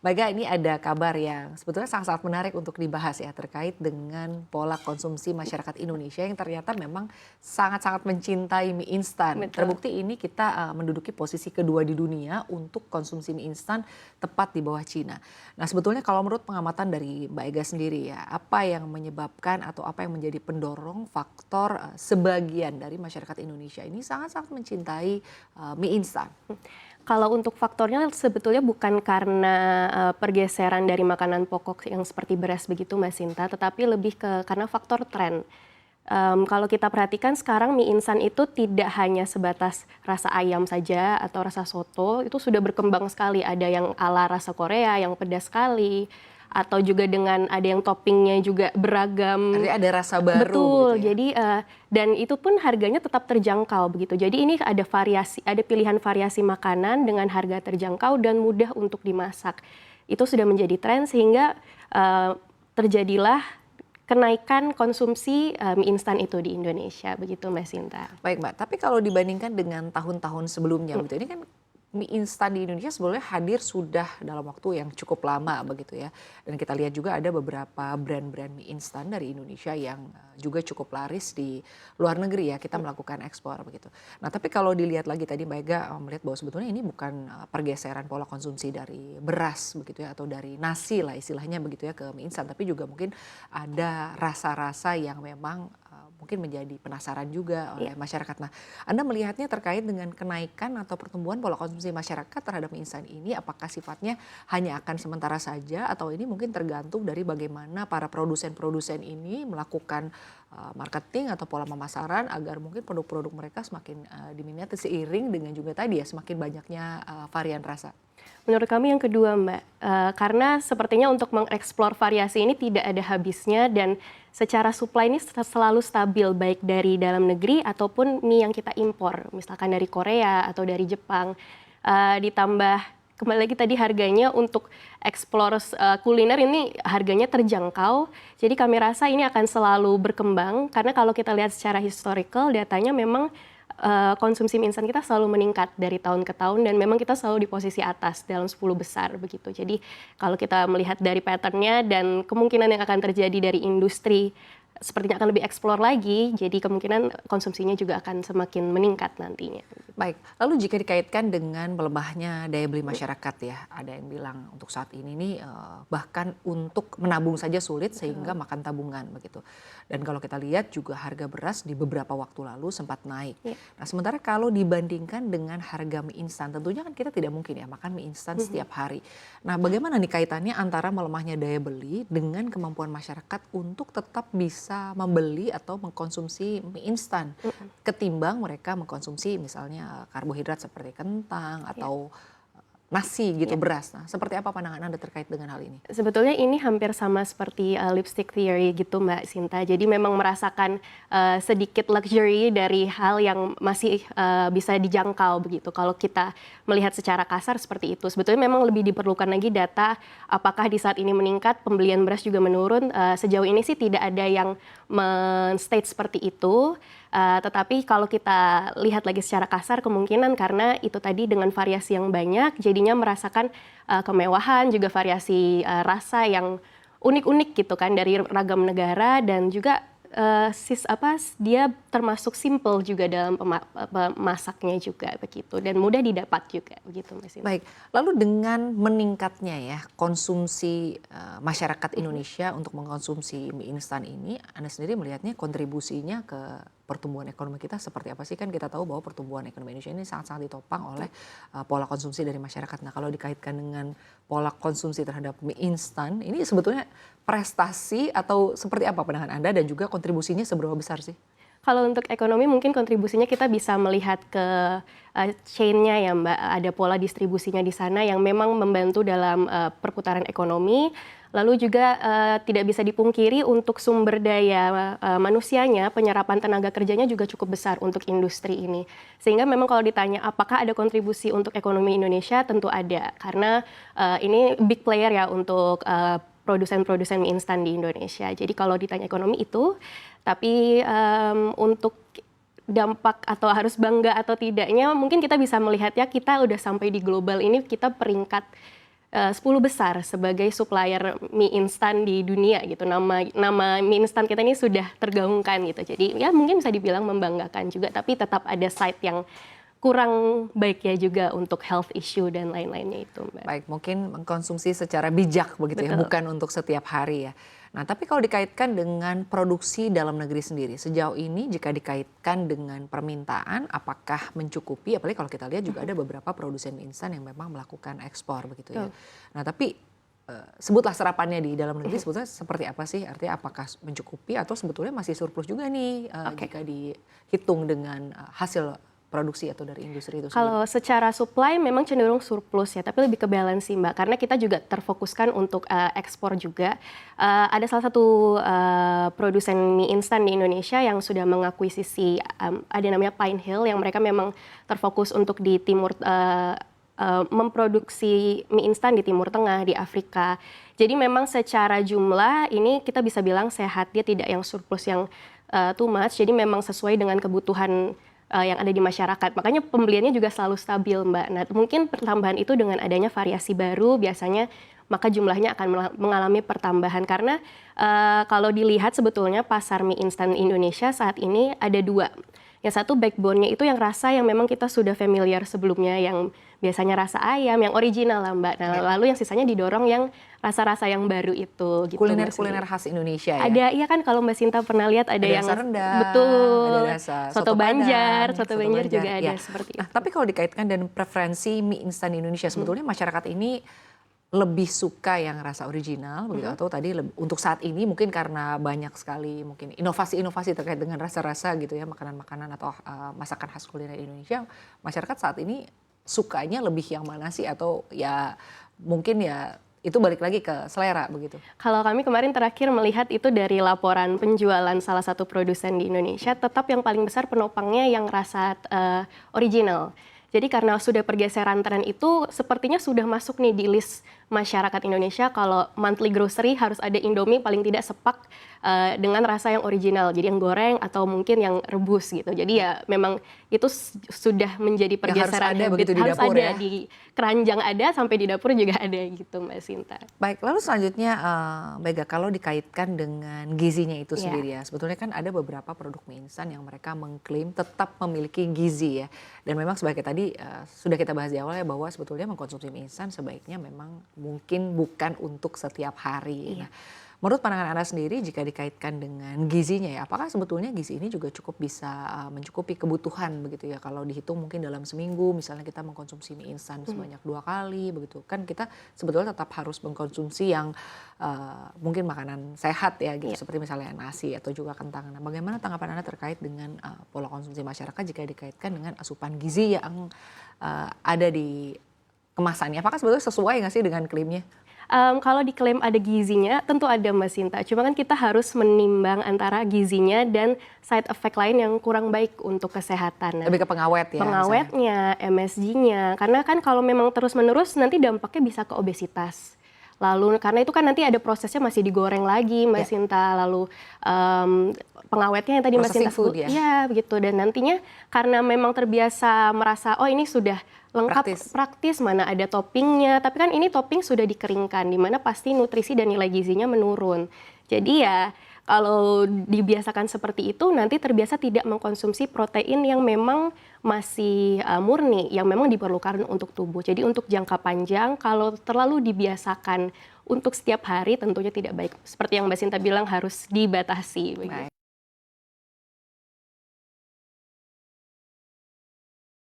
Baga, ini ada kabar yang sebetulnya sangat-sangat menarik untuk dibahas ya terkait dengan pola konsumsi masyarakat Indonesia yang ternyata memang sangat-sangat mencintai mie instan. Betul. Terbukti ini kita menduduki posisi kedua di dunia untuk konsumsi mie instan tepat di bawah Cina. Nah sebetulnya kalau menurut pengamatan dari Mbak Ega sendiri ya, apa yang menyebabkan atau apa yang menjadi pendorong faktor sebagian dari masyarakat Indonesia ini sangat-sangat mencintai mie instan? Kalau untuk faktornya sebetulnya bukan karena pergeseran dari makanan pokok yang seperti beras begitu Mbak Sinta, tetapi lebih karena faktor tren. Kalau kita perhatikan sekarang mie instan itu tidak hanya sebatas rasa ayam saja atau rasa soto, itu sudah berkembang sekali. Ada yang ala rasa Korea yang pedas sekali, atau juga dengan ada yang toppingnya juga beragam. Artinya ada rasa baru begitu Betul, ya? jadi dan itu pun harganya tetap terjangkau begitu. Jadi ini ada variasi, ada pilihan variasi makanan dengan harga terjangkau dan mudah untuk dimasak. Itu sudah menjadi tren sehingga terjadilah kenaikan konsumsi mie instan itu di Indonesia, begitu Mbak Sinta. Baik Mbak, tapi kalau dibandingkan dengan tahun-tahun sebelumnya begitu, ini kan mie instan di Indonesia sebenarnya hadir sudah dalam waktu yang cukup lama begitu ya. Dan kita lihat juga ada beberapa brand-brand mie instan dari Indonesia yang juga cukup laris di luar negeri ya, kita melakukan ekspor begitu. Nah tapi kalau dilihat lagi tadi Mbak Ega melihat bahwa sebetulnya ini bukan pergeseran pola konsumsi dari beras begitu ya, atau dari nasi lah istilahnya begitu ya ke mie instan, tapi juga mungkin ada rasa-rasa yang memang mungkin menjadi penasaran juga oleh masyarakat. Nah, Anda melihatnya terkait dengan kenaikan atau pertumbuhan pola konsumsi masyarakat terhadap mie instan ini, apakah sifatnya hanya akan sementara saja atau ini mungkin tergantung dari bagaimana para produsen-produsen ini melakukan marketing atau pola pemasaran agar mungkin produk-produk mereka semakin diminati seiring dengan juga tadi ya semakin banyaknya varian rasa. Menurut kami yang kedua Mbak, karena sepertinya untuk mengeksplor variasi ini tidak ada habisnya dan secara supply ini selalu stabil baik dari dalam negeri ataupun mie yang kita impor, misalkan dari Korea atau dari Jepang. Ditambah kembali lagi tadi harganya untuk eksplor kuliner ini harganya terjangkau, jadi kami rasa ini akan selalu berkembang karena kalau kita lihat secara historical datanya memang konsumsi mie instan kita selalu meningkat dari tahun ke tahun dan memang kita selalu di posisi atas dalam 10 besar begitu. Jadi kalau kita melihat dari patternnya dan kemungkinan yang akan terjadi dari industri sepertinya akan lebih eksplor lagi, jadi kemungkinan konsumsinya juga akan semakin meningkat nantinya. Baik, lalu jika dikaitkan dengan melemahnya daya beli masyarakat ya, ada yang bilang untuk saat ini nih bahkan untuk menabung saja sulit sehingga makan tabungan begitu. Dan kalau kita lihat juga harga beras di beberapa waktu lalu sempat naik. Ya. Nah sementara kalau dibandingkan dengan harga mie instan, tentunya kan kita tidak mungkin ya makan mie instan setiap hari. Nah bagaimana nih kaitannya antara melemahnya daya beli dengan kemampuan masyarakat untuk tetap bisa membeli atau mengkonsumsi mie instan ketimbang mereka mengkonsumsi misalnya karbohidrat seperti kentang atau nasi gitu, beras. Nah, seperti apa pandangan Anda terkait dengan hal ini? Sebetulnya ini hampir sama seperti lipstick theory gitu Mbak Sinta. Jadi memang merasakan sedikit luxury dari hal yang masih bisa dijangkau begitu. Kalau kita melihat secara kasar seperti itu. Sebetulnya memang lebih diperlukan lagi data apakah di saat ini meningkat, pembelian beras juga menurun. Sejauh ini sih tidak ada yang men-state seperti itu. Tetapi kalau kita lihat lagi secara kasar kemungkinan karena itu tadi dengan variasi yang banyak jadinya merasakan kemewahan juga variasi rasa yang unik-unik gitu kan dari ragam negara dan juga dia termasuk simple juga dalam pemasaknya juga begitu dan mudah didapat juga begitu Mbak Sinta. Baik, lalu dengan meningkatnya ya konsumsi masyarakat Indonesia untuk mengkonsumsi mie instan ini, Anda sendiri melihatnya kontribusinya ke pertumbuhan ekonomi kita seperti apa sih? Kan kita tahu bahwa pertumbuhan ekonomi Indonesia ini sangat-sangat ditopang oleh pola konsumsi dari masyarakat. Nah kalau dikaitkan dengan pola konsumsi terhadap mie instan, ini sebetulnya prestasi atau seperti apa pandangan Anda dan juga kontribusinya seberapa besar sih? Kalau untuk ekonomi mungkin kontribusinya kita bisa melihat ke chain-nya ya Mbak, ada pola distribusinya di sana yang memang membantu dalam perputaran ekonomi. Lalu juga tidak bisa dipungkiri untuk sumber daya manusianya, penyerapan tenaga kerjanya juga cukup besar untuk industri ini. Sehingga memang kalau ditanya apakah ada kontribusi untuk ekonomi Indonesia, tentu ada. Karena ini big player ya untuk produsen-produsen mie instan di Indonesia. Jadi kalau ditanya ekonomi itu, tapi untuk dampak atau harus bangga atau tidaknya, mungkin kita bisa melihat ya kita udah sampai di global ini kita peringkat 10 besar sebagai supplier mie instan di dunia gitu. Nama mie instan kita ini sudah tergaungkan gitu. Jadi ya mungkin bisa dibilang membanggakan juga, tapi tetap ada side yang kurang baik ya juga untuk health issue dan lain-lainnya itu, Mbak. Baik, mungkin mengkonsumsi secara bijak begitu ya, Betul. bukan untuk setiap hari ya. Nah, tapi kalau dikaitkan dengan produksi dalam negeri sendiri, sejauh ini jika dikaitkan dengan permintaan, apakah mencukupi? Apalagi kalau kita lihat juga ada beberapa produsen mie instan yang memang melakukan ekspor begitu ya. Nah, tapi sebutlah serapannya di dalam negeri sebetulnya seperti apa sih? Artinya apakah mencukupi atau sebetulnya masih surplus juga nih jika dihitung dengan hasil produksi atau dari industri itu sendiri? Kalau secara supply memang cenderung surplus ya, tapi lebih ke balance sih Mbak, karena kita juga terfokuskan untuk ekspor juga. Ada salah satu produsen mie instan di Indonesia yang sudah mengakuisisi, ada namanya Pine Hill, yang mereka memang terfokus untuk di timur, memproduksi mie instan di Timur Tengah, di Afrika. Jadi memang secara jumlah ini kita bisa bilang sehat, dia tidak yang surplus yang too much, jadi memang sesuai dengan kebutuhan yang ada di masyarakat. Makanya pembeliannya juga selalu stabil, Mbak. Nah, mungkin pertambahan itu dengan adanya variasi baru, biasanya maka jumlahnya akan mengalami pertambahan. Karena kalau dilihat sebetulnya pasar mie instan Indonesia saat ini ada dua. Yang satu backbone-nya itu yang rasa yang memang kita sudah familiar sebelumnya, yang biasanya rasa ayam, yang original lah Mbak. Nah, lalu yang sisanya didorong yang rasa-rasa yang baru itu. Gitu, kuliner-kuliner khas Indonesia ya? Ada, iya kan kalau Mbak Sinta pernah lihat ada yang rasa rendang, betul, ada rasa soto Banjar, soto Banjar juga ya. ada seperti itu. Nah, tapi kalau dikaitkan dengan preferensi mie instan di Indonesia, sebetulnya masyarakat ini lebih suka yang rasa original begitu, atau tadi untuk saat ini mungkin karena banyak sekali mungkin inovasi-inovasi terkait dengan rasa-rasa gitu ya, makanan-makanan atau masakan khas kuliner Indonesia, masyarakat saat ini sukanya lebih yang mana sih, atau ya mungkin ya itu balik lagi ke selera begitu? Kalau kami kemarin terakhir melihat itu dari laporan penjualan salah satu produsen di Indonesia, tetap yang paling besar penopangnya yang rasa original. Jadi karena sudah pergeseran tren itu sepertinya sudah masuk nih di list masyarakat Indonesia, kalau monthly grocery harus ada Indomie paling tidak sepak dengan rasa yang original, jadi yang goreng atau mungkin yang rebus gitu. Jadi ya memang itu sudah menjadi pergeseran harus ada begitu di harus dapur ada ya? di keranjang, ada sampai di dapur juga ada gitu Mbak Sinta. Baik, lalu selanjutnya Mega, kalau dikaitkan dengan gizinya itu Iya. sendiri ya, sebetulnya kan ada beberapa produk mie instan yang mereka mengklaim tetap memiliki gizi ya. Dan memang sebagai tadi sudah kita bahas di awal ya, bahwa sebetulnya mengkonsumsi mie instan sebaiknya memang mungkin bukan untuk setiap hari. Iya. Nah, menurut pandangan Anda sendiri jika dikaitkan dengan gizinya ya, apakah sebetulnya gizi ini juga cukup bisa mencukupi kebutuhan begitu ya? Kalau dihitung mungkin dalam seminggu misalnya kita mengkonsumsi mie instan sebanyak 2 kali begitu, kan kita sebetulnya tetap harus mengkonsumsi yang mungkin makanan sehat ya gitu, seperti misalnya nasi atau juga kentang. Nah, bagaimana tanggapan Anda terkait dengan pola konsumsi masyarakat jika dikaitkan dengan asupan gizi yang ada di kemasannya? Apakah sebetulnya sesuai nggak sih dengan klaimnya? Kalau diklaim ada gizinya, tentu ada Mbak Sinta. Cuma kan kita harus menimbang antara gizinya dan side effect lain yang kurang baik untuk kesehatan. Nah, Lebih ke pengawet ya? pengawetnya, MSG-nya. Karena kan kalau memang terus-menerus nanti dampaknya bisa ke obesitas. Lalu karena itu kan nanti ada prosesnya masih digoreng lagi Mbak Sinta. Lalu pengawetnya yang tadi Mbak Sinta sebut, ya begitu. Dan nantinya karena memang terbiasa merasa oh ini sudah lengkap, praktis, mana ada toppingnya. Tapi kan ini topping sudah dikeringkan, di mana pasti nutrisi dan nilai gizinya menurun. Jadi ya kalau dibiasakan seperti itu, nanti terbiasa tidak mengkonsumsi protein yang memang masih murni, yang memang diperlukan untuk tubuh. Jadi untuk jangka panjang, kalau terlalu dibiasakan untuk setiap hari, tentunya tidak baik. Seperti yang Mbak Sinta bilang, harus dibatasi.